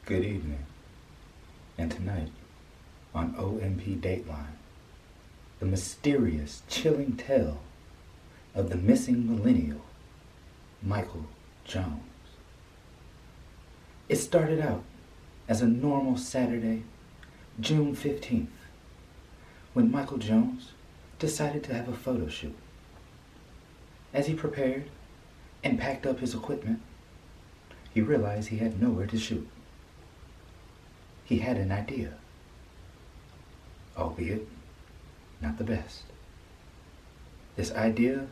Good evening. And tonight, on OMP Dateline, the mysterious, chilling tale of the missing millennial, Michael Jones. It started out as a normal Saturday, June 15th, when Michael Jones decided to have a photo shoot. As he prepared and packed up his equipment, he realized he had nowhere to shoot. He had an idea, albeit not the best. This idea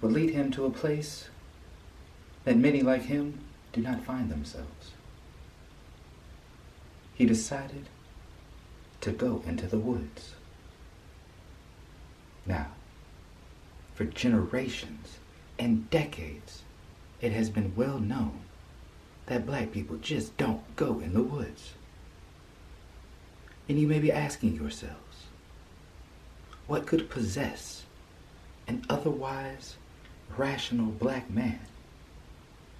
would lead him to a place that many like him do not find themselves. He decided to go into the woods. Now, for generations and decades, it has been well known that black people just don't go in the woods. And you may be asking yourselves, what could possess an otherwise rational black man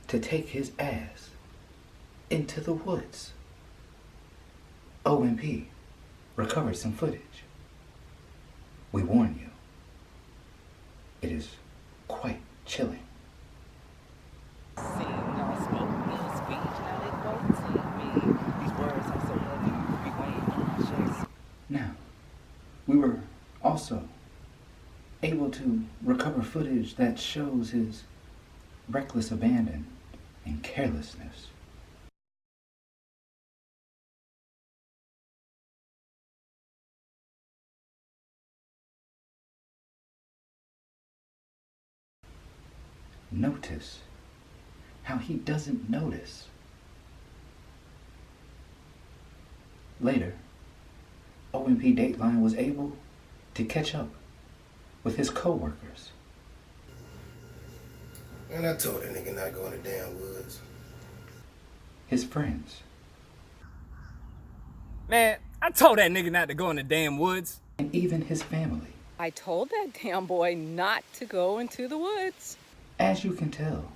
to take his ass into the woods? OMP recovered some footage. We warn you, it is quite chilling. Now, we were also able to recover footage that shows his reckless abandon and carelessness. Notice how he doesn't notice. Later, OMP Dateline was able to catch up with his co-workers. And I told that nigga not go in the damn woods. His friends. Man, I told that nigga not to go in the damn woods. And even his family. I told that damn boy not to go into the woods. As you can tell,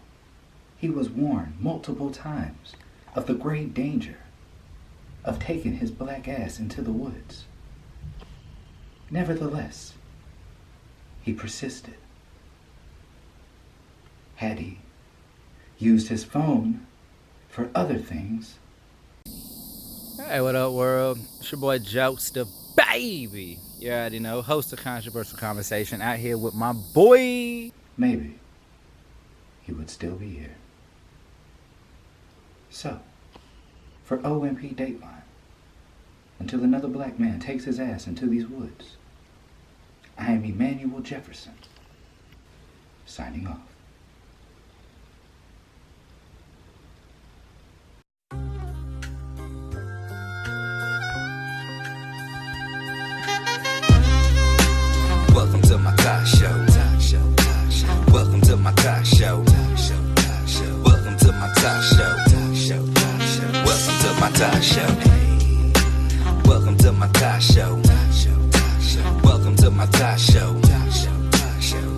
he was warned multiple times of the great danger of taking his black ass into the woods. Nevertheless, he persisted. Had he used his phone for other things? Hey, what up, world? It's your boy Jokes the Baby. You already know, host of Controversial Conversation, out here with my boy. Maybe he would still be here. So, for OMP Dateline, until another black man takes his ass into these woods, I am Emmanuel Jefferson, signing off. Welcome to my talk show. Welcome to my talk show. Welcome to my talk show. Welcome to my talk show. Welcome to my talk show. Welcome to my talk show.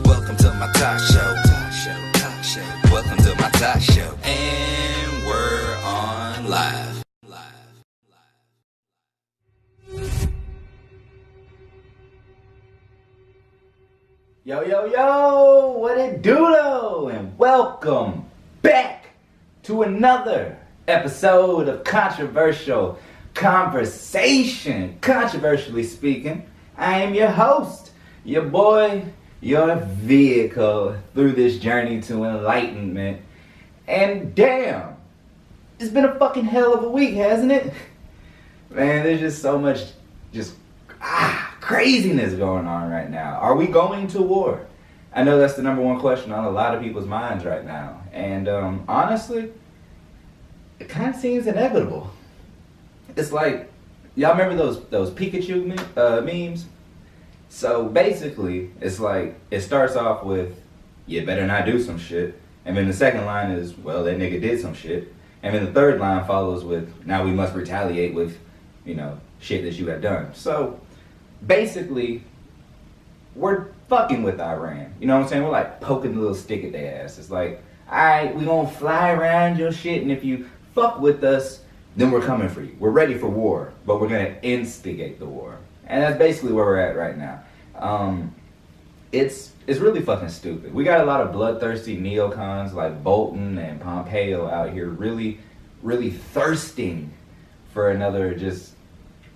Welcome to my talk show. Welcome to my talk show. And we're on live. Yo, yo, yo, what it do though? And welcome back to another episode of Controversial Conversation. Controversially speaking, I am your host, your boy, your vehicle through this journey to enlightenment. And damn, it's been a fucking hell of a week, hasn't it? Man, there's just so much craziness going on right now. Are we going to war? I know that's the number one question on a lot of people's minds right now. And honestly, it kind of seems inevitable. It's like, y'all remember those Pikachu memes? So basically, it's like, it starts off with, you better not do some shit. And then the second line is, well, that nigga did some shit. And then the third line follows with, now we must retaliate with, shit that you have done. So basically, we're fucking with Iran. You know what I'm saying? We're like poking a little stick at their ass. It's like, alright, we gonna fly around your shit, and if you fuck with us, then we're coming for you. We're ready for war, but we're going to instigate the war. And that's basically where we're at right now. It's really fucking stupid. We got a lot of bloodthirsty neocons like Bolton and Pompeo out here really, really thirsting for another just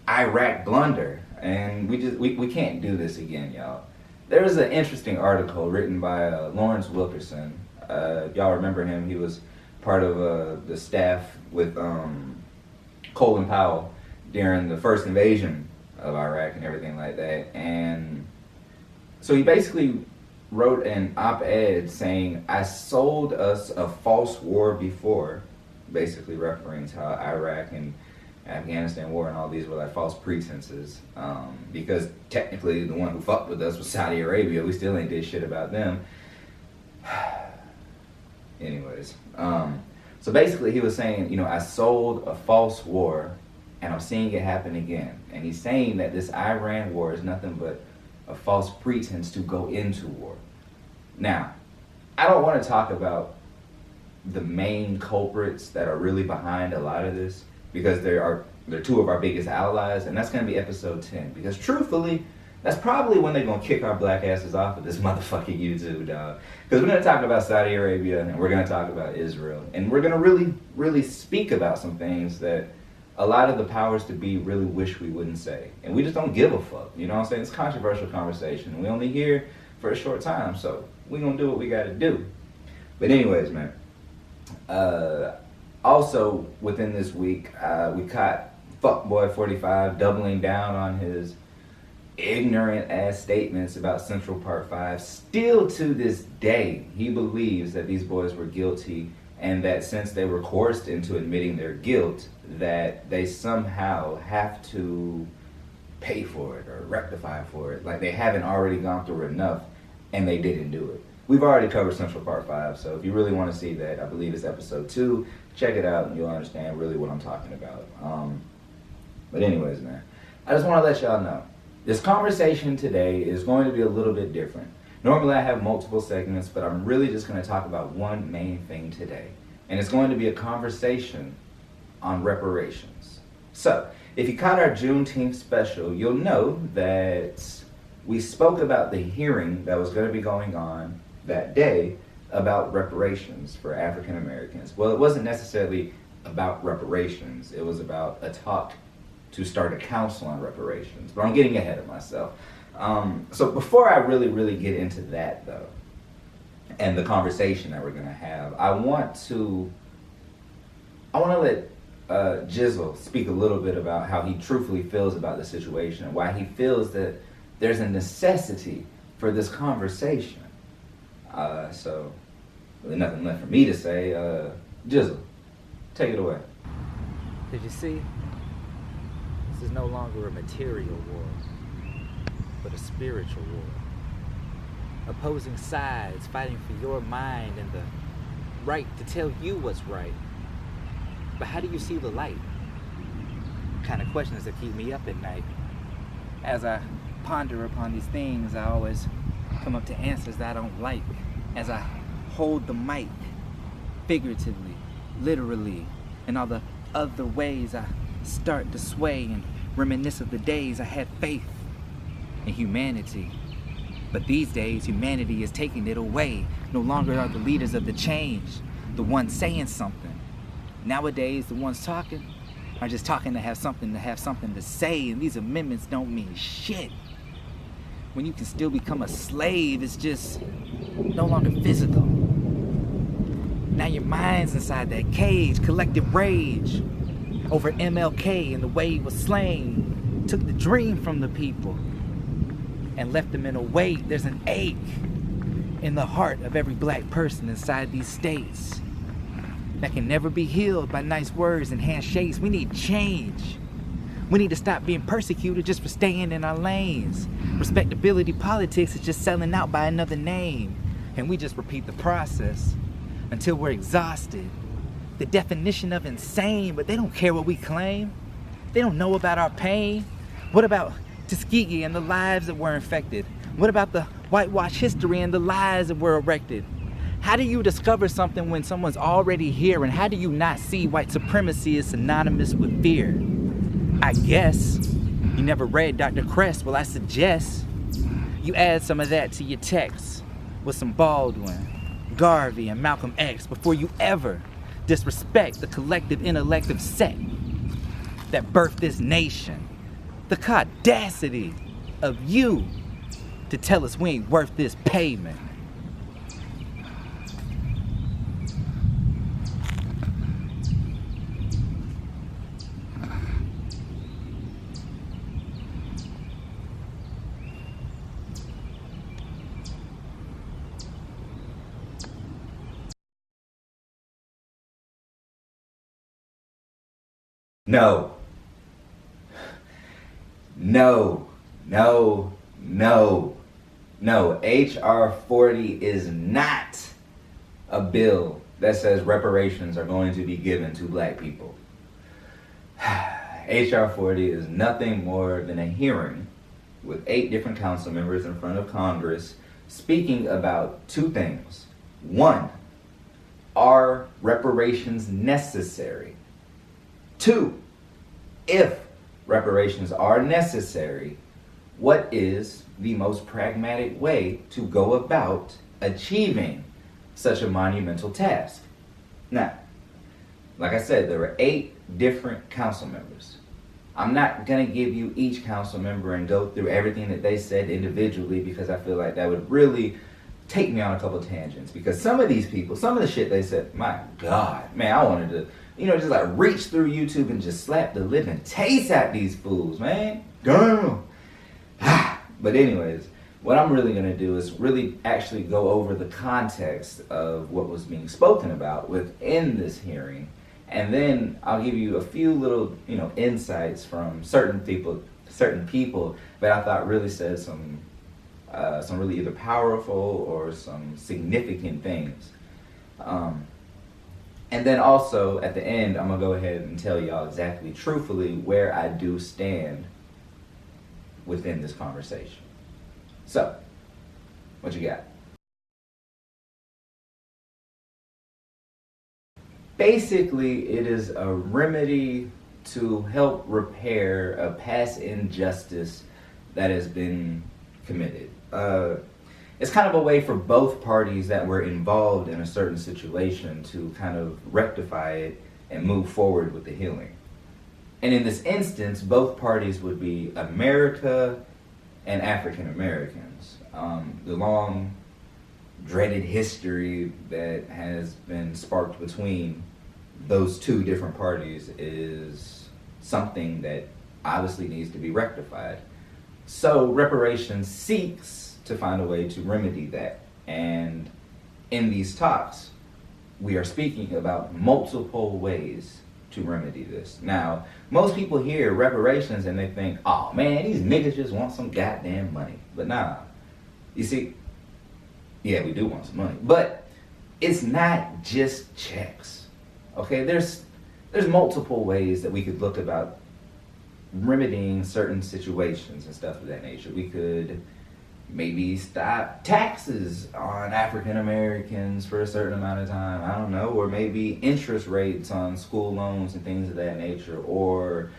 Iraq blunder. And we can't do this again, y'all. There was an interesting article written by Lawrence Wilkerson. Y'all remember him? He was part of the staff with Colin Powell during the first invasion of Iraq and everything like that. And so he basically wrote an op-ed saying, I sold us a false war before, basically referring to how Iraq and Afghanistan war and all these were like false pretenses, because technically the one who fucked with us was Saudi Arabia. We still ain't did shit about them. Anyways, so basically he was saying, I sold a false war and I'm seeing it happen again. And he's saying that this Iran war is nothing but a false pretense to go into war. Now, I don't want to talk about the main culprits that are really behind a lot of this, because they're two of our biggest allies, and that's going to be episode 10. Because truthfully, that's probably when they're going to kick our black asses off of this motherfucking YouTube, dog. Because we're going to talk about Saudi Arabia, and we're going to talk about Israel. And we're going to really, really speak about some things that a lot of the powers to be really wish we wouldn't say. And we just don't give a fuck. You know what I'm saying? It's a controversial conversation. We only here for a short time, so we're going to do what we got to do. But anyways, man. Also, within this week, we caught Fuckboy45 doubling down on his ignorant-ass statements about Central Park 5. Still to this day, he believes that these boys were guilty, and that since they were coerced into admitting their guilt, that they somehow have to pay for it or rectify for it. Like they haven't already gone through enough, and they didn't do it. We've already covered Central Park 5, so if you really want to see that, I believe it's episode 2. Check it out, and you'll understand really what I'm talking about. But anyways, man, I just want to let y'all know, this conversation today is going to be a little bit different. Normally I have multiple segments, but I'm really just going to talk about one main thing today. And it's going to be a conversation on reparations. So, if you caught our Juneteenth special, you'll know that we spoke about the hearing that was going to be going on that day about reparations for African Americans. Well, it wasn't necessarily about reparations. It was about a talk to start a council on reparations. But I'm getting ahead of myself. So before I really get into that, though, and the conversation that we're going to have, I want to let Jizzle speak a little bit about how he truthfully feels about the situation and why he feels that there's a necessity for this conversation. So, really nothing left for me to say. Jizzle, take it away. Did you see? This is no longer a material war, but a spiritual war. Opposing sides fighting for your mind and the right to tell you what's right. But how do you see the light? Kind of questions that keep me up at night. As I ponder upon these things, I always come up to answers that I don't like. As I hold the mic, figuratively, literally, and all the other ways I start to sway and reminisce of the days I had faith in humanity. But these days, humanity is taking it away. No longer are the leaders of the change the ones saying something. Nowadays, the ones talking are just talking to have something to say, and these amendments don't mean shit. When you can still become a slave, it's just no longer physical. Now your mind's inside that cage, collective rage over MLK and the way he was slain, took the dream from the people and left them in a weight. There's an ache in the heart of every black person inside these states that can never be healed by nice words and handshakes. We need change. We need to stop being persecuted just for staying in our lanes. Respectability politics is just selling out by another name. And we just repeat the process until we're exhausted. The definition of insane, but they don't care what we claim. They don't know about our pain. What about Tuskegee and the lives that were infected? What about the whitewash history and the lies that were erected? How do you discover something when someone's already here? And how do you not see white supremacy is synonymous with fear? I guess you never read Dr. Kress. Well, I suggest you add some of that to your text with some Baldwin, Garvey, and Malcolm X before you ever disrespect the collective intellective set that birthed this nation. The audacity of you to tell us we ain't worth this payment. No. No. No. No. No. H.R. 40 is not a bill that says reparations are going to be given to black people. H.R. 40 is nothing more than a hearing with 8 different council members in front of Congress speaking about 2 things. 1, are reparations necessary? 2, if reparations are necessary, what is the most pragmatic way to go about achieving such a monumental task? Now, like I said, there were 8 different council members. I'm not going to give you each council member and go through everything that they said individually, because I feel like that would really take me on a couple tangents. Because some of these people, some of the shit they said, my God, man, I wanted to, just like reach through YouTube and just slap the living taste out these fools, man. Damn. But anyways, what I'm really going to do is really actually go over the context of what was being spoken about within this hearing. And then I'll give you a few little, insights from certain people that I thought really said some really either powerful or some significant things. And then also at the end, I'm gonna go ahead and tell y'all exactly, truthfully, where I do stand within this conversation. So, what you got? Basically, it is a remedy to help repair a past injustice that has been committed. It's kind of a way for both parties that were involved in a certain situation to kind of rectify it and move forward with the healing. And in this instance, both parties would be America and African Americans. The long dreaded history that has been sparked between those 2 different parties is something that obviously needs to be rectified. So reparations seeks to find a way to remedy that. And in these talks, we are speaking about multiple ways to remedy this. Now, most people hear reparations and they think, oh man, these niggas just want some goddamn money. But nah, you see, yeah, we do want some money, but it's not just checks. Okay, there's multiple ways that we could look about remedying certain situations and stuff of that nature. We could maybe stop taxes on African Americans for a certain amount of time, I don't know, or maybe interest rates on school loans and things of that nature, or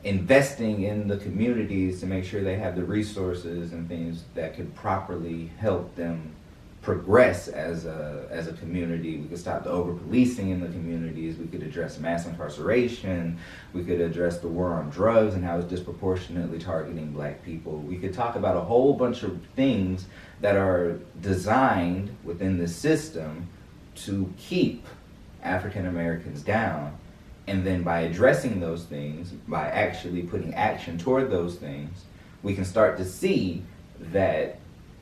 investing in the communities to make sure they have the resources and things that could properly help them progress as a community. We could stop the over-policing in the communities. We could address mass incarceration. We could address the war on drugs and how it's disproportionately targeting black people. We could talk about a whole bunch of things that are designed within the system to keep African Americans down. And then by addressing those things, by actually putting action toward those things, we can start to see that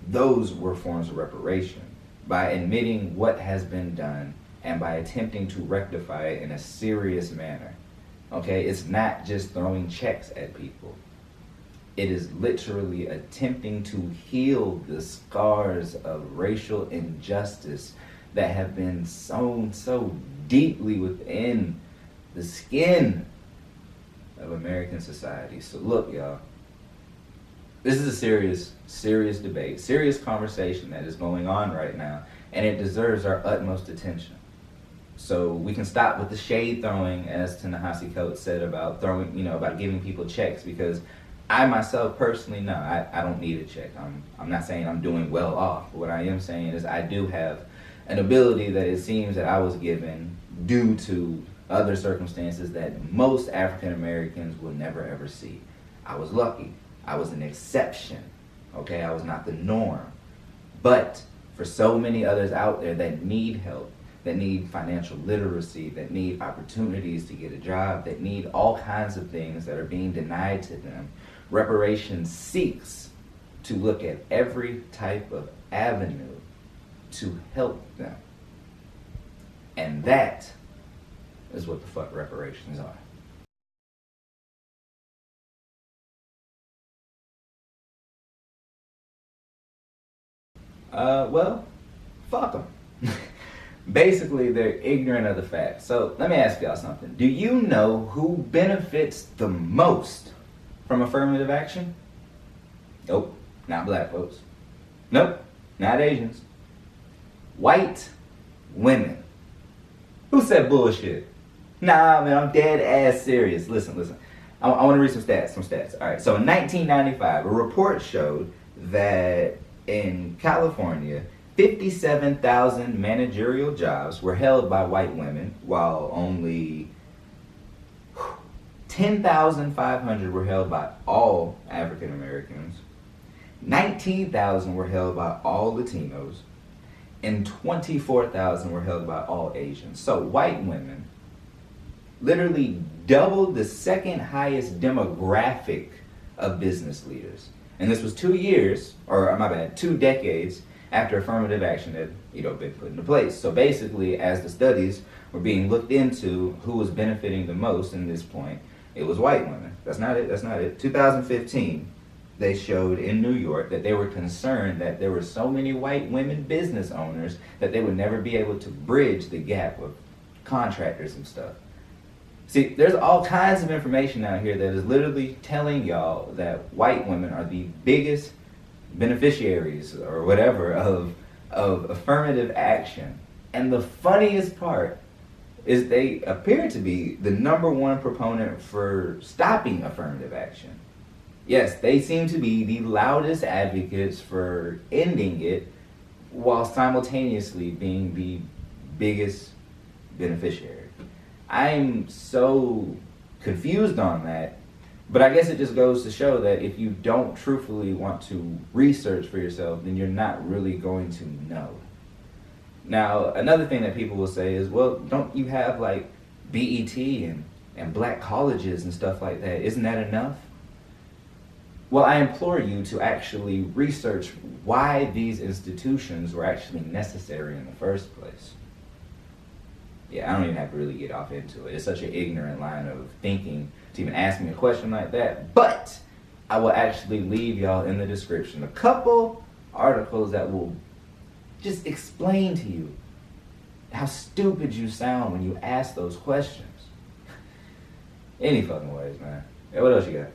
those were forms of reparation. By admitting what has been done and by attempting to rectify it in a serious manner. Okay, it's not just throwing checks at people. It is literally attempting to heal the scars of racial injustice that have been sown so deeply within the skin of American society. So look, y'all, this is a serious debate, serious conversation that is going on right now. and it deserves our utmost attention. So we can stop with the shade throwing, as Te-Nehasi Coates said, about about giving people checks, because I myself personally, no, I don't need a check. I'm not saying I'm doing well off. But what I am saying is I do have an ability that it seems that I was given due to other circumstances that most African Americans will never ever see. I was lucky. I was an exception. Okay, I was not the norm. But for so many others out there that need help, that need financial literacy, that need opportunities to get a job, that need all kinds of things that are being denied to them, reparations seeks to look at every type of avenue to help them. And that is what the fuck reparations are. Well, fuck them. Basically, they're ignorant of the facts. So let me ask y'all something. Do you know who benefits the most from affirmative action? Nope, not black folks. Nope, not Asians. White women. Who said bullshit? Nah, man, I'm dead ass serious. Listen. I want to read some stats. All right, so in 1995, a report showed that in California, 57,000 managerial jobs were held by white women, while only 10,500 were held by all African Americans, 19,000 were held by all Latinos, and 24,000 were held by all Asians. So white women literally doubled the second highest demographic of business leaders. And this was 2 decades after affirmative action had been put into place. So basically, as the studies were being looked into who was benefiting the most in this point, it was white women. That's not it. 2015, they showed in New York that they were concerned that there were so many white women business owners that they would never be able to bridge the gap with contractors and stuff. See, there's all kinds of information out here that is literally telling y'all that white women are the biggest beneficiaries or whatever of affirmative action. And the funniest part is they appear to be the #1 proponent for stopping affirmative action. Yes, they seem to be the loudest advocates for ending it, while simultaneously being the biggest beneficiary. I'm so confused on that, but I guess it just goes to show that if you don't truthfully want to research for yourself, then you're not really going to know. Now, another thing that people will say is, well, don't you have like BET and black colleges and stuff like that? Isn't that enough? Well, I implore you to actually research why these institutions were actually necessary in the first place. Yeah, I don't even have to really get off into it. It's such an ignorant line of thinking to even ask me a question like that. But I will actually leave y'all in the description a couple articles that will just explain to you how stupid you sound when you ask those questions. Any fucking ways, man. Hey, what else you got?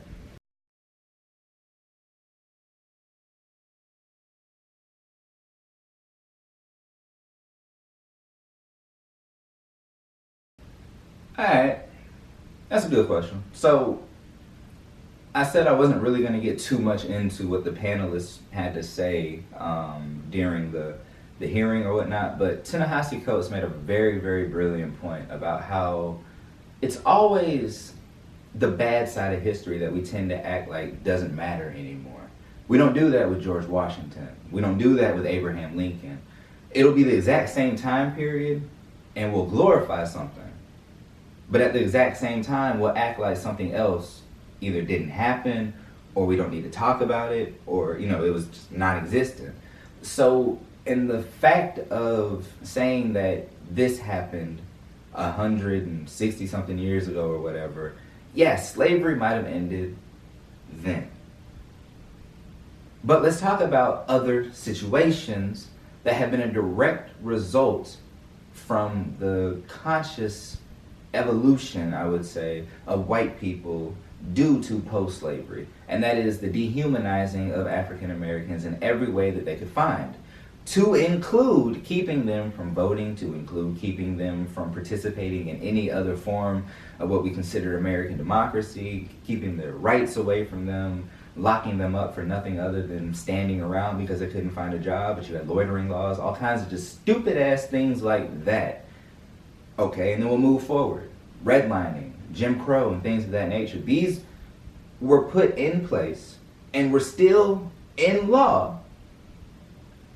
Alright, that's a good question. So, I said I wasn't really going to get too much into what the panelists had to say during the hearing or whatnot, but Te-Nehasi Coates made a very, very brilliant point about how it's always the bad side of history that we tend to act like doesn't matter anymore. We don't do that with George Washington. We don't do that with Abraham Lincoln. It'll be the exact same time period, and we'll glorify something. But at the exact same time, we'll act like something else either didn't happen, or we don't need to talk about it, or, it was just non-existent. So, in the fact of saying that this happened 160-something years ago or whatever, yes, slavery might have ended then. But let's talk about other situations that have been a direct result from the conscious evolution, I would say, of white people due to post-slavery. And that is the dehumanizing of African Americans in every way that they could find. to include keeping them from voting, to include keeping them from participating in any other form of what we consider American democracy, keeping their rights away from them, locking them up for nothing other than standing around because they couldn't find a job. But you had loitering laws, all kinds of just stupid ass things like that. Okay, and then we'll move forward. Redlining, Jim Crow, and things of that nature. These were put in place and were still in law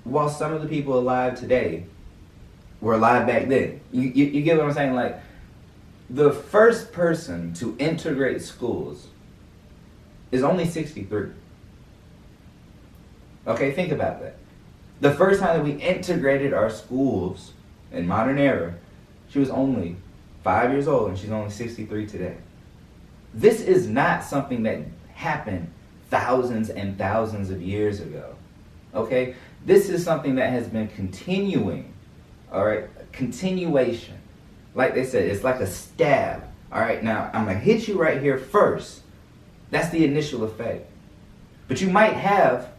while some of the people alive today were alive back then. You get what I'm saying? Like, the first person to integrate schools is only 63. Okay, think about that. The first time that we integrated our schools in modern era, she was only 5 years old, and she's only 63 today. This is not something that happened thousands and thousands of years ago. Okay? This is something that has been continuing. All right? Continuation. Like they said, it's like a stab. All right? Now, I'm going to hit you right here first. That's the initial effect. But you might have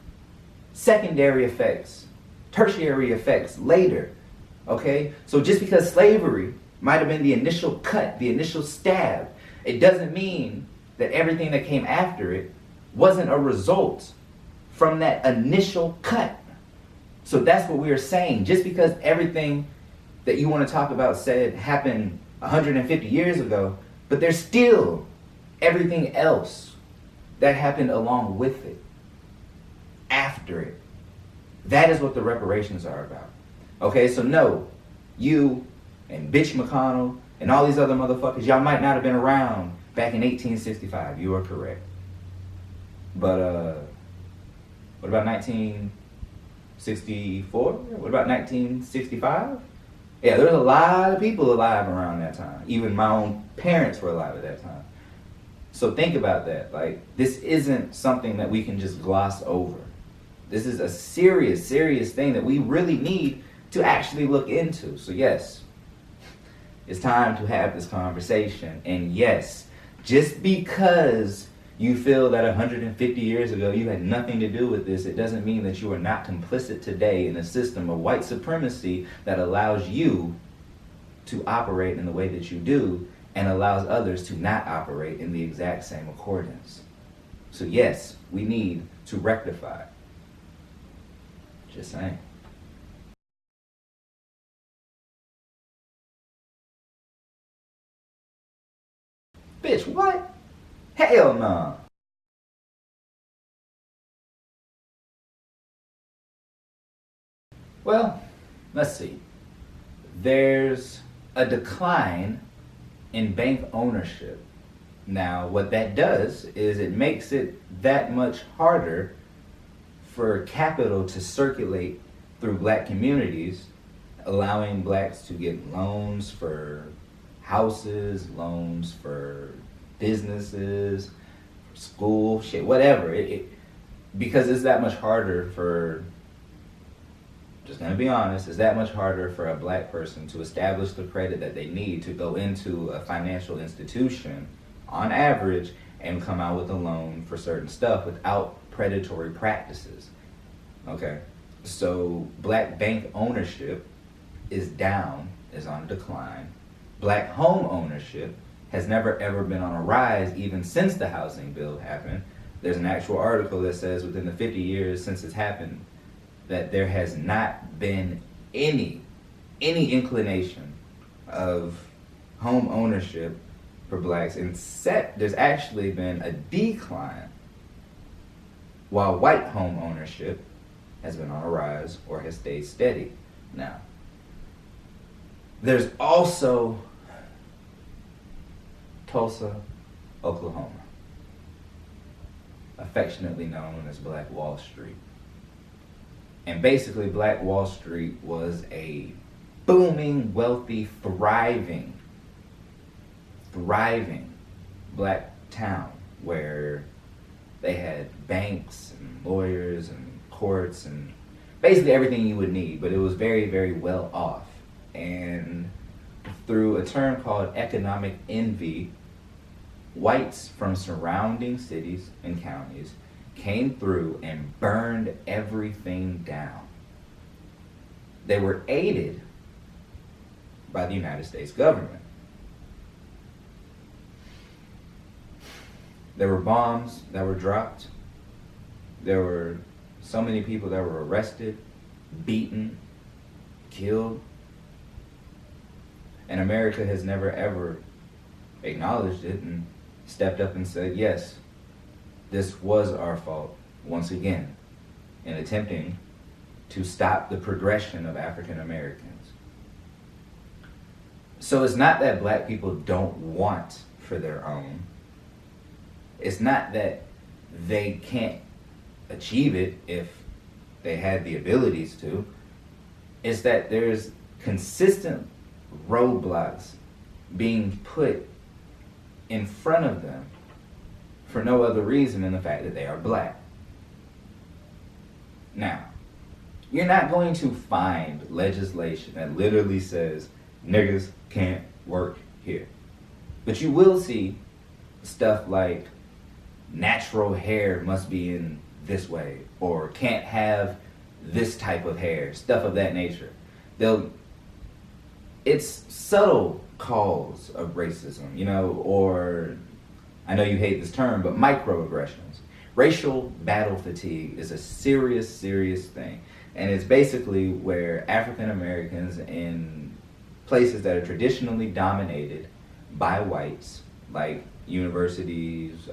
secondary effects, tertiary effects later. Okay? So just because slavery might have been the initial cut, the initial stab, it doesn't mean that everything that came after it wasn't a result from that initial cut. So that's what we are saying. Just because everything that you want to talk about said happened 150 years ago, but there's still everything else that happened along with it, after it. That is what the reparations are about. Okay, so no, you and Bitch McConnell and all these other motherfuckers, y'all might not have been around back in 1865. You are correct. But what about 1964? What about 1965? Yeah, there was a lot of people alive around that time. Even my own parents were alive at that time. So think about that. Like, this isn't something that we can just gloss over. This is a serious, serious thing that we really need to actually look into. So yes, it's time to have this conversation. And yes, just because you feel that 150 years ago you had nothing to do with this, it doesn't mean that you are not complicit today in a system of white supremacy that allows you to operate in the way that you do and allows others to not operate in the exact same accordance. So yes, we need to rectify. Just saying. Bitch, what? Hell no. Well, let's see. There's a decline in bank ownership. Now, what that does is it makes it that much harder for capital to circulate through black communities, allowing blacks to get loans for houses, loans for businesses, for school, shit, whatever. Because it's that much harder for, just gonna be honest, it's that much harder for a black person to establish the credit that they need to go into a financial institution, on average, and come out with a loan for certain stuff without predatory practices. Okay, so black bank ownership is down, is on decline. Black home ownership has never ever been on a rise, even since the housing bill happened. There's an actual article that says within the 50 years since it's happened that there has not been any inclination of home ownership for blacks. Instead, there's actually been a decline, while white home ownership has been on a rise or has stayed steady. Now, there's also Tulsa, Oklahoma, affectionately known as Black Wall Street. And basically, Black Wall Street was a booming, wealthy, thriving black town where they had banks and lawyers and courts and basically everything you would need, but it was very, very well off. And through a term called economic envy, whites from surrounding cities and counties came through and burned everything down. they were aided by the United States government. There were bombs that were dropped. There were so many people that were arrested, beaten, killed. And America has never ever acknowledged it and stepped up and said, yes, this was our fault once again in attempting to stop the progression of African Americans. So it's not that black people don't want for their own. It's not that they can't achieve it if they had the abilities to. It's that there's consistent roadblocks being put in front of them for no other reason than the fact that they are black. Now, you're not going to find legislation that literally says niggas can't work here. But you will see stuff like natural hair must be in this way, or can't have this type of hair, stuff of that nature. It's subtle calls of racism, you know, or I know you hate this term, but microaggressions. Racial battle fatigue is a serious, serious thing. And it's basically where African Americans in places that are traditionally dominated by whites, like universities,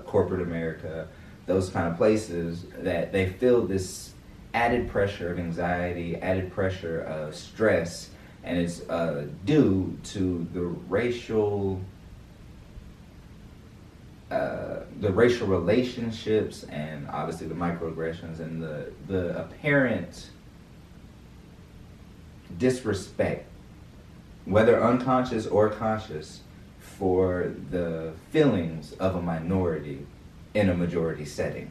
corporate America, those kind of places, that they feel this added pressure of anxiety, added pressure of stress, and it's due to the racial relationships and obviously the microaggressions and the apparent disrespect, whether unconscious or conscious, for the feelings of a minority in a majority setting.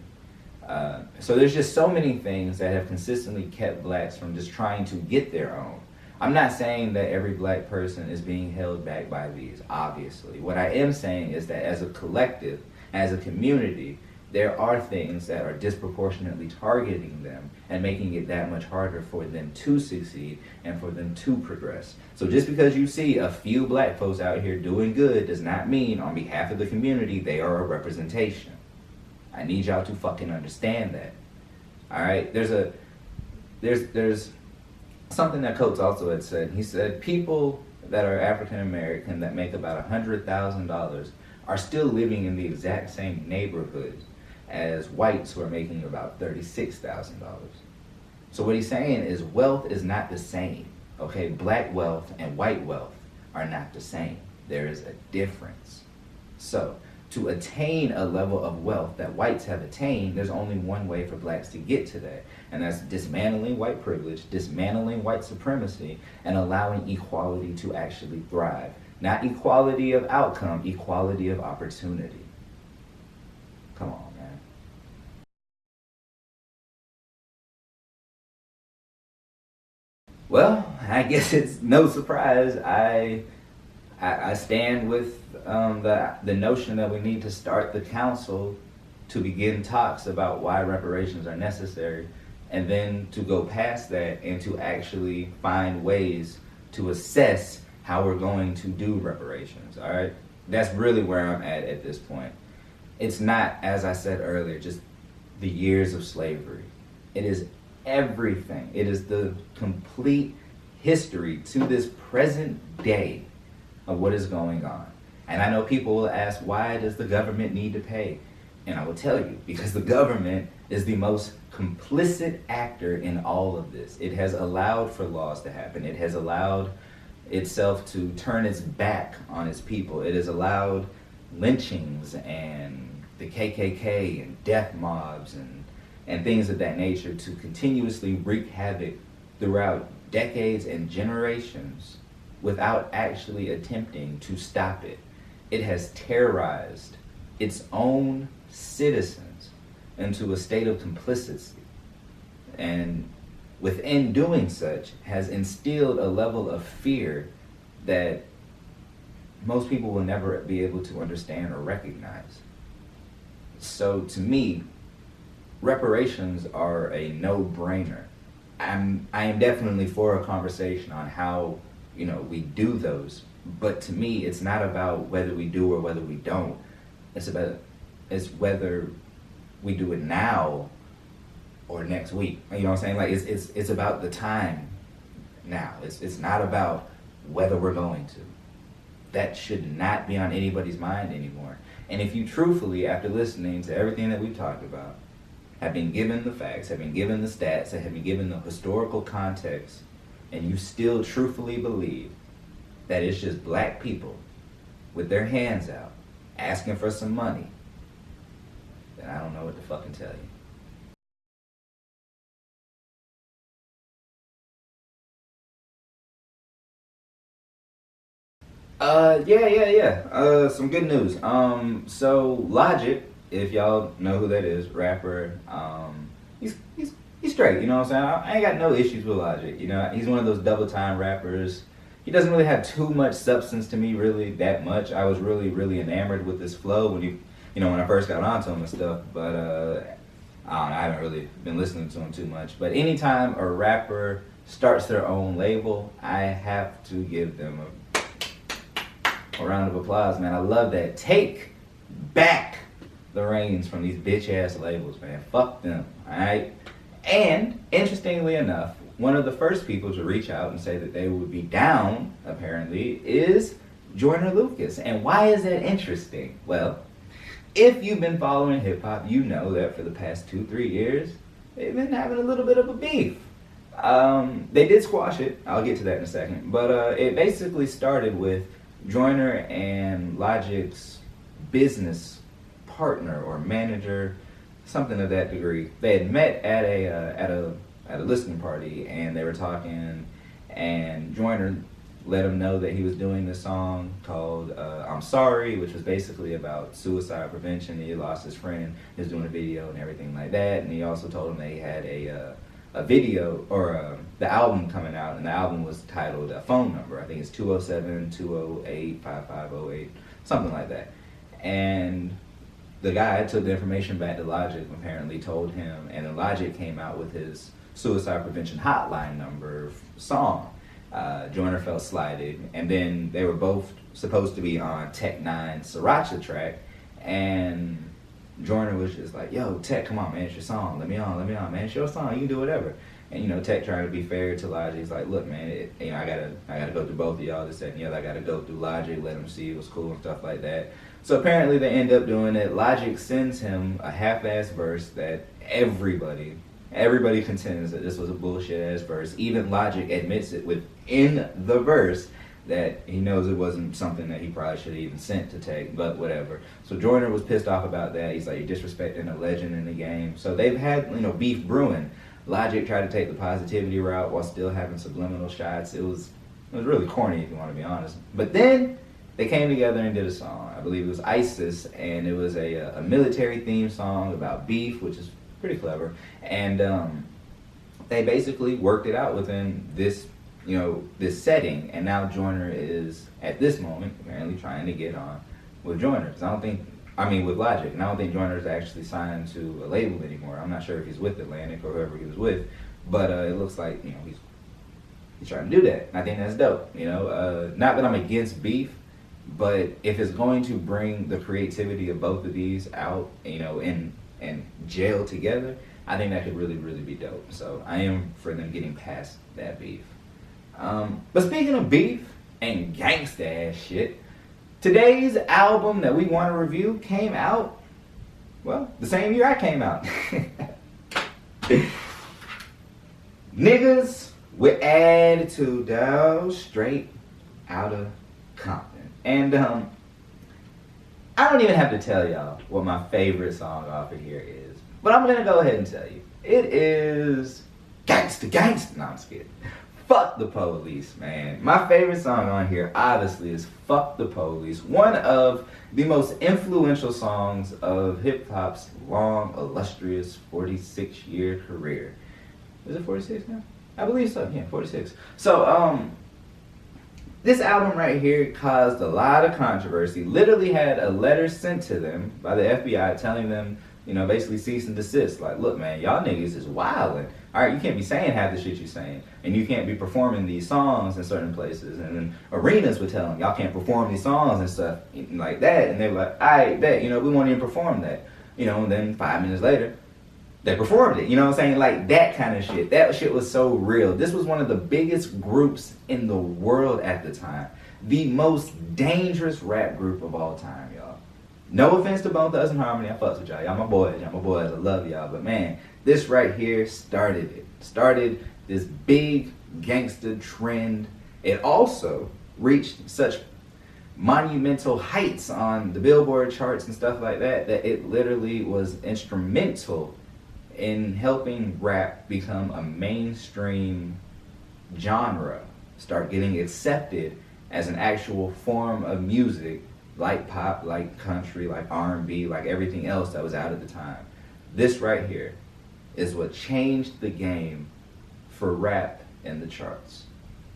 So there's just so many things that have consistently kept blacks from just trying to get their own. I'm not saying that every black person is being held back by these, obviously. What I am saying is that as a collective, as a community, there are things that are disproportionately targeting them and making it that much harder for them to succeed and for them to progress. So just because you see a few black folks out here doing good does not mean on behalf of the community they are a representation. I need y'all to fucking understand that. All right? There's something that Coates also had said. He said people that are African American that make about $100,000 are still living in the exact same neighborhood as whites who are making about $36,000. So what he's saying is wealth is not the same. Okay, black wealth and white wealth are not the same. There is a difference. So to attain a level of wealth that whites have attained, there's only one way for blacks to get to that, and that's dismantling white privilege, dismantling white supremacy, and allowing equality to actually thrive. Not equality of outcome, equality of opportunity. Come on, man. Well, I guess it's no surprise. I stand with the notion that we need to start the council to begin talks about why reparations are necessary, and then to go past that and to actually find ways to assess how we're going to do reparations, all right? That's really where I'm at this point. It's not, as I said earlier, just the years of slavery. It is everything. It is the complete history to this present day of what is going on. And I know people will ask, why does the government need to pay? And I will tell you, because the government is the most complicit actor in all of this. It has allowed for laws to happen. It has allowed itself to turn its back on its people. It has allowed lynchings and the KKK and death mobs and things of that nature to continuously wreak havoc throughout decades and generations without actually attempting to stop it. It has terrorized its own citizens into a state of complicity, and within doing such has instilled a level of fear that most people will never be able to understand or recognize. So to me, reparations are a no-brainer. I am definitely for a conversation on how, you know, we do those. But to me, it's not about whether we do or whether we don't. It's whether we do it now or next week. You know what I'm saying? Like it's about the time now. It's not about whether we're going to. That should not be on anybody's mind anymore. And if you truthfully, after listening to everything that we've talked about, have been given the facts, have been given the stats, have been given the historical context, and you still truthfully believe that it's just black people with their hands out asking for some money, then I don't know what to fucking tell you. Some good news. So Logic, if y'all know who that is, rapper, he's straight, you know what I'm saying? I ain't got no issues with Logic, you know? He's one of those double time rappers. He doesn't really have too much substance to me, really, that much. I was really, really enamored with his flow when when I first got onto him and stuff, but I haven't really been listening to him too much. But anytime a rapper starts their own label, I have to give them a round of applause, man. I love that. Take back the reins from these bitch ass labels, man. Fuck them, alright? And interestingly enough, one of the first people to reach out and say that they would be down, apparently, is Joyner Lucas. And why is that interesting? Well, if you've been following hip hop, you know that for the past 2-3 years, they've been having a little bit of a beef. They did squash it. I'll get to that in a second. But it basically started with Joyner and Logic's business partner or manager, something of that degree. They had met at a listening party, and they were talking, and Joyner let him know that he was doing this song called I'm Sorry, which was basically about suicide prevention. He lost his friend, he was doing a video and everything like that, and he also told him that he had a video, or the album coming out, and the album was titled A Phone Number. I think it's 207-208-5508, something like that. And the guy took the information back to Logic, apparently told him, and then Logic came out with his suicide prevention hotline number song. Joyner felt slighted, and then they were both supposed to be on Tech-9's Sriracha track, and Joyner was just like, yo, Tech, come on, man, it's your song. Let me on, man. It's your song. You can do whatever. And, Tech trying to be fair to Logic. He's like, look, man, I gotta go through both of y'all, this, that, and the other. I gotta go through Logic, let him see it was cool and stuff like that. So apparently they end up doing it. Logic sends him a half-ass verse that everybody contends that this was a bullshit-ass verse. Even Logic admits it within the verse that he knows it wasn't something that he probably should have even sent to Tech, but whatever. So Joyner was pissed off about that. He's like, you're disrespecting a legend in the game. So they've had, beef brewing. Logic tried to take the positivity route while still having subliminal shots. It was really corny, if you want to be honest. But then they came together and did a song. I believe it was ISIS, and it was a military theme song about beef, which is pretty clever. And they basically worked it out within this this setting, and now Joyner is, at this moment, apparently trying to get on with Joyner. With Logic, and I don't think Joyner is actually signed to a label anymore. I'm not sure if he's with Atlantic or whoever he was with, but it looks like, he's trying to do that. I think that's dope, Not that I'm against beef, but if it's going to bring the creativity of both of these out, and gel together, I think that could really, really be dope. So I am for them getting past that beef. But speaking of beef and gangsta ass shit, today's album that we want to review came out, well, the same year I came out. Niggas with attitude, dog, straight out of Compton. And I don't even have to tell y'all what my favorite song off of here is, but I'm gonna go ahead and tell you. It is Gangsta Gangsta. No, I'm just kidding. Fuck the Police, man. My favorite song on here, obviously, is Fuck the Police. One of the most influential songs of hip-hop's long, illustrious 46-year career. Is it 46 now? I believe so, yeah, 46. So, this album right here caused a lot of controversy. Literally had a letter sent to them by the FBI telling them, basically cease and desist. Like, look, man, y'all niggas is wildin'. All right, you can't be saying half the shit you're saying, and you can't be performing these songs in certain places. And then arenas would tell them, y'all can't perform these songs and stuff like that. And they were like, I bet, we won't even perform that. And then 5 minutes later, they performed it. You know what I'm saying? Like that kind of shit. That shit was so real. This was one of the biggest groups in the world at the time. The most dangerous rap group of all time, y'all. No offense to Bone Thugs and Harmony. I fucks with y'all. Y'all my boys. Y'all my boys. I love y'all. But man, this right here started it. Started this big gangster trend. It also reached such monumental heights on the Billboard charts and stuff like that it literally was instrumental in helping rap become a mainstream genre, start getting accepted as an actual form of music, like pop, like country, like R&B, like everything else that was out at the time. This right here is what changed the game for rap in the charts.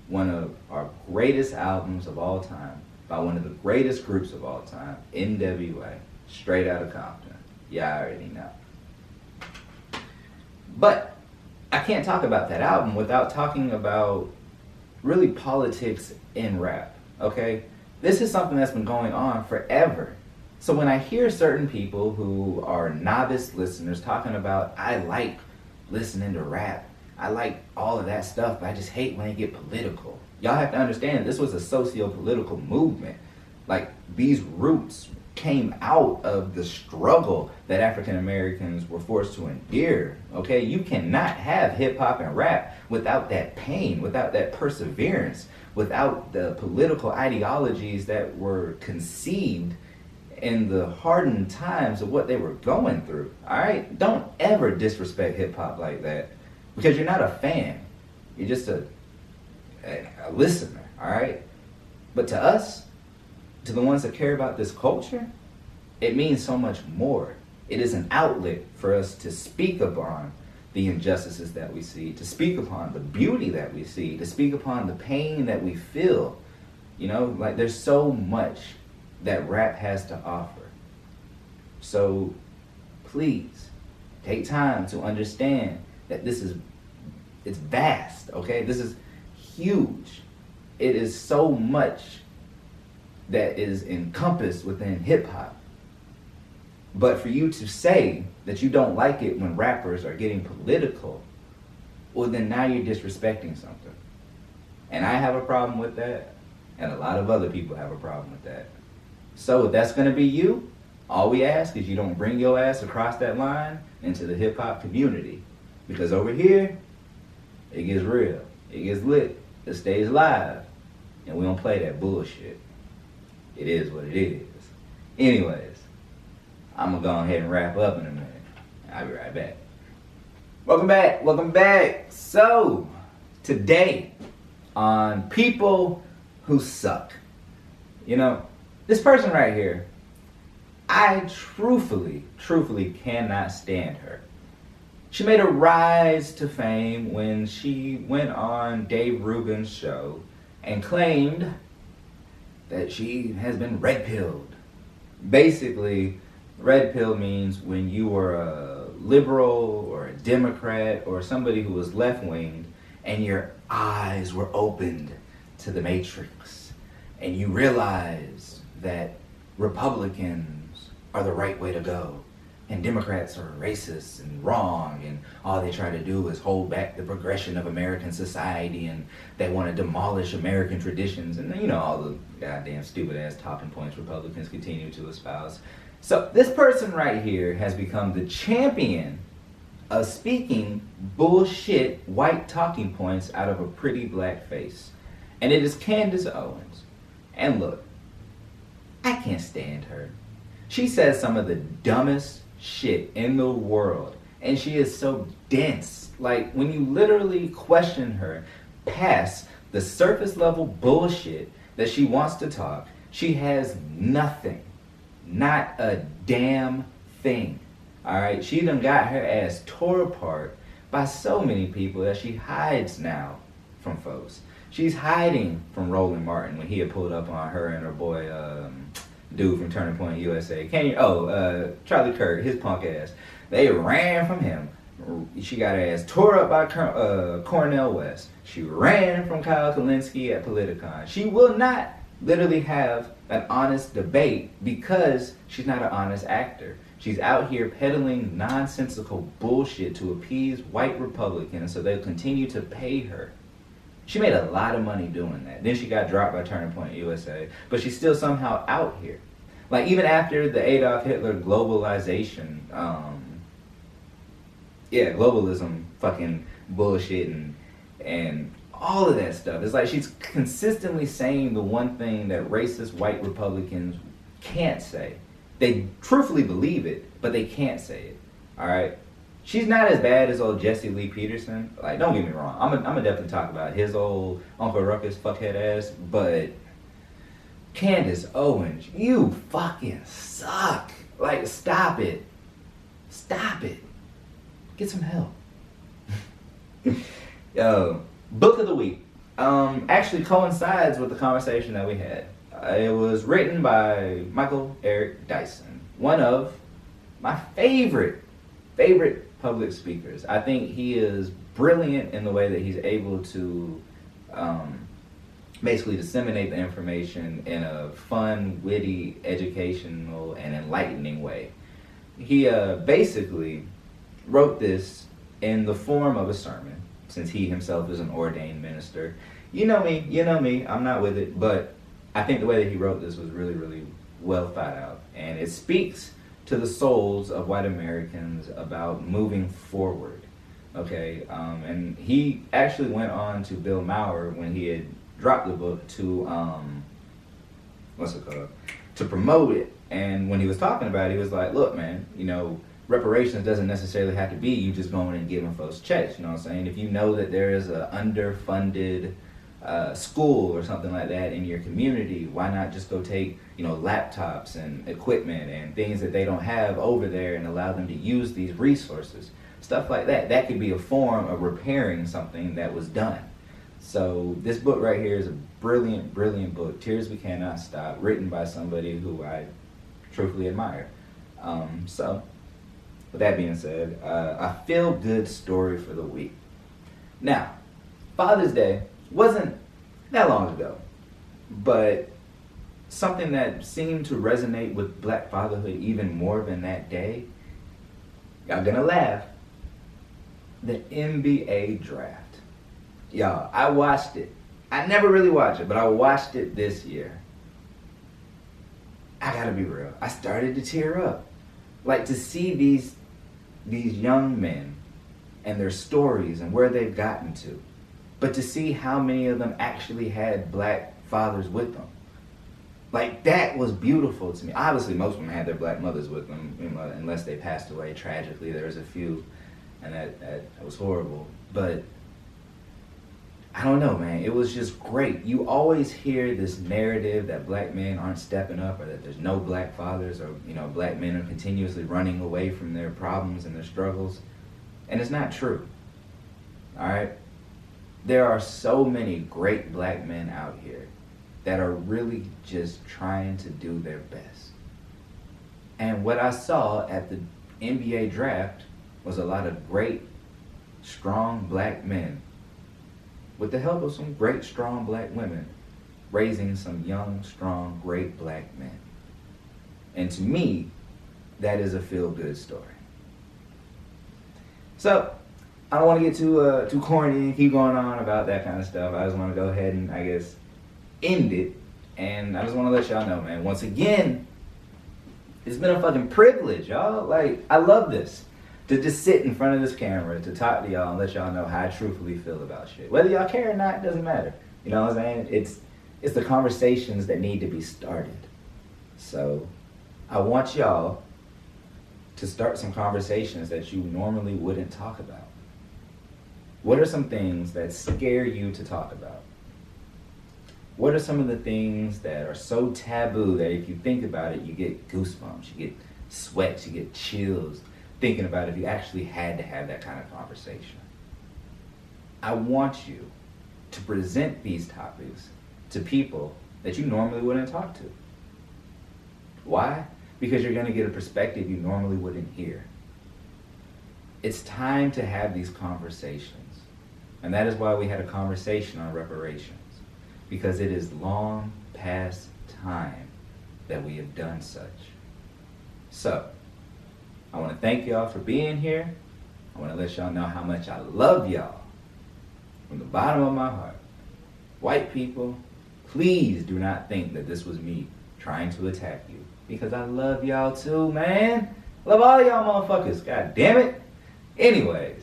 One of our greatest albums of all time by one of the greatest groups of all time, NWA, straight out of Compton. Yeah, I already know. But I can't talk about that album without talking about really politics in rap, okay? This is something that's been going on forever. So when I hear certain people who are novice listeners talking about, I like listening to rap, I like all of that stuff, but I just hate when they get political. Y'all have to understand, this was a socio-political movement. Like, these roots came out of the struggle that African Americans were forced to endure, okay? You cannot have hip hop and rap without that pain, without that perseverance, without the political ideologies that were conceived in the hardened times of what they were going through, all right? Don't ever disrespect hip hop like that, because you're not a fan. You're just a listener, all right? But to us, to the ones that care about this culture, it means so much more. It is an outlet for us to speak upon the injustices that we see, to speak upon the beauty that we see, to speak upon the pain that we feel. Like there's so much that rap has to offer. So please take time to understand that it's vast, okay? This is huge. It is so much that is encompassed within hip hop. But for you to say that you don't like it when rappers are getting political, well then now you're disrespecting something. And I have a problem with that, and a lot of other people have a problem with that. So if that's gonna be you, all we ask is you don't bring your ass across that line into the hip hop community. Because over here, it gets real, it gets lit, it stays live, and we don't play that bullshit. It is what it is. Anyways, I'm gonna go ahead and wrap up in a minute. I'll be right back. Welcome back. So, today on People Who Suck. This person right here, I truthfully cannot stand her. She made a rise to fame when she went on Dave Rubin's show and claimed that she has been red-pilled. Basically, red pill means when you were a liberal or a Democrat or somebody who was left-winged and your eyes were opened to the matrix and you realized that Republicans are the right way to go and Democrats are racist and wrong and all they try to do is hold back the progression of American society and they want to demolish American traditions and all the goddamn stupid ass talking points Republicans continue to espouse. So this person right here has become the champion of speaking bullshit white talking points out of a pretty black face. And it is Candace Owens. And look, I can't stand her. She says some of the dumbest shit in the world. And she is so dense. Like, when you literally question her past the surface level bullshit that she wants to talk, she has nothing. Not a damn thing. Alright? She done got her ass tore apart by so many people that she hides now from folks. She's hiding from Roland Martin when he had pulled up on her and her boy, dude from Turning Point USA. Charlie Kirk, his punk ass. They ran from him, She got her ass tore up by Cornel West. She ran from Kyle Kalinske at Politicon. She will not literally have an honest debate because she's not an honest actor. She's out here peddling nonsensical bullshit to appease white Republicans so they'll continue to pay her. She made a lot of money doing that. Then she got dropped by Turning Point USA, but she's still somehow out here. Like, even after the Adolf Hitler globalization, globalism fucking bullshit and all of that stuff. It's like she's consistently saying the one thing that racist white Republicans can't say. They truthfully believe it, but they can't say it. All right? She's not as bad as old Jesse Lee Peterson. Like, don't get me wrong. I'm gonna definitely talk about his old Uncle Ruckus fuckhead ass, but Candace Owens, you fucking suck. Like, stop it. Stop it. Get some help. Book of the week actually coincides with the conversation that we had. It was written by Michael Eric Dyson, one of my favorite public speakers. I think he is brilliant in the way that he's able to basically disseminate the information in a fun, witty, educational, and enlightening way. He basically wrote this in the form of a sermon, since he himself is an ordained minister. You know me, I'm not with it, but I think the way that he wrote this was really, really well thought out. And it speaks to the souls of white Americans about moving forward, okay? And he actually went on to Bill Maher when he had dropped the book to, to promote it. And when he was talking about it, he was like, look, man, reparations doesn't necessarily have to be you just going and giving folks checks, you know what I'm saying? If you know that there is an underfunded school or something like that in your community, why not just go take, laptops and equipment and things that they don't have over there and allow them to use these resources? Stuff like that. That could be a form of repairing something that was done. So this book right here is a brilliant, brilliant book, Tears We Cannot Stop, written by somebody who I truthfully admire. So with that being said, a feel-good story for the week. Now, Father's Day wasn't that long ago, but something that seemed to resonate with Black fatherhood even more than that day, y'all gonna laugh, the NBA draft. Y'all, I watched it. I never really watched it, but I watched it this year. I gotta be real, I started to tear up. Like, to see these young men and their stories and where they've gotten to, but to see how many of them actually had Black fathers with them. Like, that was beautiful to me. Obviously, most of them had their Black mothers with them, unless they passed away tragically. There was a few, and that was horrible. But I don't know, man. It was just great. You always hear this narrative that Black men aren't stepping up, or that there's no Black fathers, or Black men are continuously running away from their problems and their struggles. And it's not true. All right? There are so many great Black men out here that are really just trying to do their best. And what I saw at the NBA draft was a lot of great, strong Black men, with the help of some great, strong Black women, raising some young, strong, great Black men. And to me, that is a feel-good story. So, I don't want to get too corny and keep going on about that kind of stuff. I just want to go ahead and, I guess, end it. And I just want to let y'all know, man, once again, it's been a fucking privilege, y'all. Like, I love this. To just sit in front of this camera, to talk to y'all and let y'all know how I truthfully feel about shit. Whether y'all care or not, doesn't matter. You know what I'm saying? It's the conversations that need to be started. So, I want y'all to start some conversations that you normally wouldn't talk about. What are some things that scare you to talk about? What are some of the things that are so taboo that if you think about it, you get goosebumps, you get sweats, you get chills, thinking about if you actually had to have that kind of conversation? I want you to present these topics to people that you normally wouldn't talk to. Why? Because you're going to get a perspective you normally wouldn't hear. It's time to have these conversations. And that is why we had a conversation on reparations. Because it is long past time that we have done such. So, I want to thank y'all for being here. I want to let y'all know how much I love y'all from the bottom of my heart. White people, please do not think that this was me trying to attack you. Because I love y'all too, man. Love all y'all motherfuckers. God damn it. Anyways,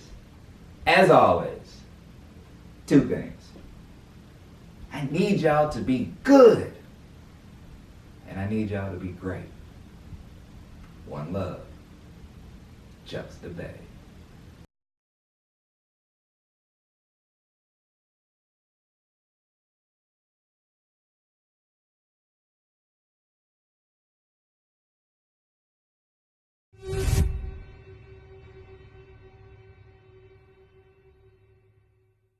as always, 2 things. I need y'all to be good. And I need y'all to be great. One love. Just the Bay.